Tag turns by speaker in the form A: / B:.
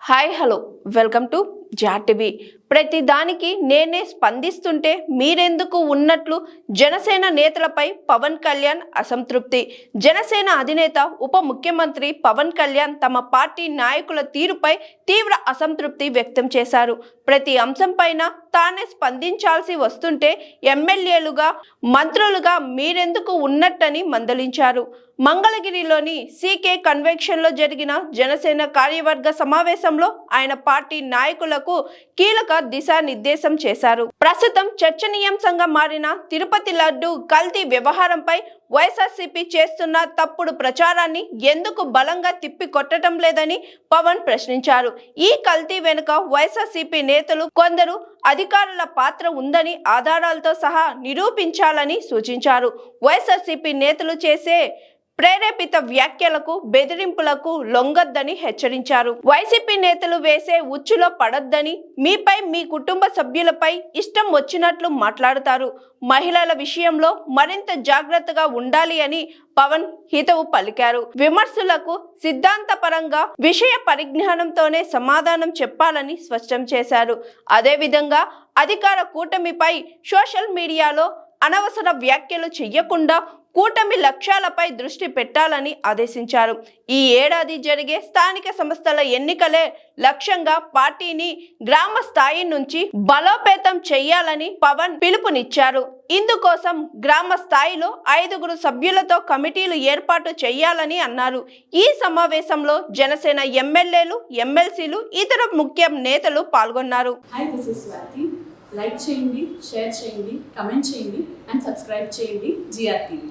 A: Hi hello welcome to జాటివి. ప్రతి దానికి నేనే స్పందిస్తుంటే మీరెందుకు ఉన్నట్లు జనసేన నేతలపై పవన్ కళ్యాణ్ అసంతృప్తి. జనసేన అధినేత ఉప ముఖ్యమంత్రి పవన్ కళ్యాణ్ తమ పార్టీ నాయకుల తీరుపై తీవ్ర అసంతృప్తి వ్యక్తం చేశారు. ప్రతి అంశంపైన తానే స్పందించాల్సి వస్తుంటే ఎమ్మెల్యేలుగా మంత్రులుగా మీరెందుకు ఉన్నట్టని మందలించారు. మంగళగిరిలోని సీకే కన్వెన్షన్లో జరిగిన జనసేన కార్యవర్గ సమావేశంలో ఆయన పార్టీ నాయకులకు కీలక దిశానిర్దేశం చేశారు. ప్రస్తుతం చర్చనీయాంశంగా మారిన తిరుపతి లడ్డు కల్తీ వ్యవహారంపై వైఎస్ఆర్సీపీ చేస్తున్న తప్పుడు ప్రచారాన్ని ఎందుకు బలంగా తిప్పికొట్టడం లేదని పవన్ ప్రశ్నించారు. ఈ కల్తీ వెనుక వైఎస్ఆర్సీపీ నేతలు కొందరు అధికారుల పాత్ర ఉందని ఆధారాలతో సహా నిరూపించాలని సూచించారు. వైఎస్ఆర్సీపీ నేతలు చేసే ప్రేరేపిత వ్యాఖ్యలకు బెదిరింపులకు లొంగొద్దని హెచ్చరించారు. వైసీపీ నేతలు వేసే ఉచ్చులో పడొద్దని, మీపై మీ కుటుంబ సభ్యులపై ఇష్టం వచ్చినట్లు మాట్లాడుతారు. మహిళల విషయంలో మరింత జాగ్రత్తగా ఉండాలి అని పవన్ హితవు పలికారు. విమర్శలకు సిద్ధాంతపరంగా విషయ పరిజ్ఞానంతోనే సమాధానం చెప్పాలని స్పష్టం చేశారు. అదేవిధంగా అధికార కూటమిపై సోషల్ మీడియాలో అనవసర వ్యాఖ్యలు చేయకుండా కూటమి లక్ష్యాలపై దృష్టి పెట్టాలని ఆదేశించారు. ఈ ఏడాది జరిగే స్థానిక సంస్థల ఎన్నికలే లక్ష్యంగా పార్టీని గ్రామ స్థాయి నుంచి బలోపేతం చేయాలని పవన్ పిలుపునిచ్చారు. ఇందుకోసం గ్రామ స్థాయిలో 5 సభ్యులతో కమిటీలు ఏర్పాటు చేయాలని అన్నారు. ఈ సమావేశంలో జనసేన ఎమ్మెల్యేలు, ఎమ్మెల్సీలు, ఇతర ముఖ్య నేతలు పాల్గొన్నారు.
B: లైక్ చేయండి, షేర్ చేయండి, కమెంట్ చేయండి అండ్ సబ్స్క్రైబ్ చేయండి GRTV.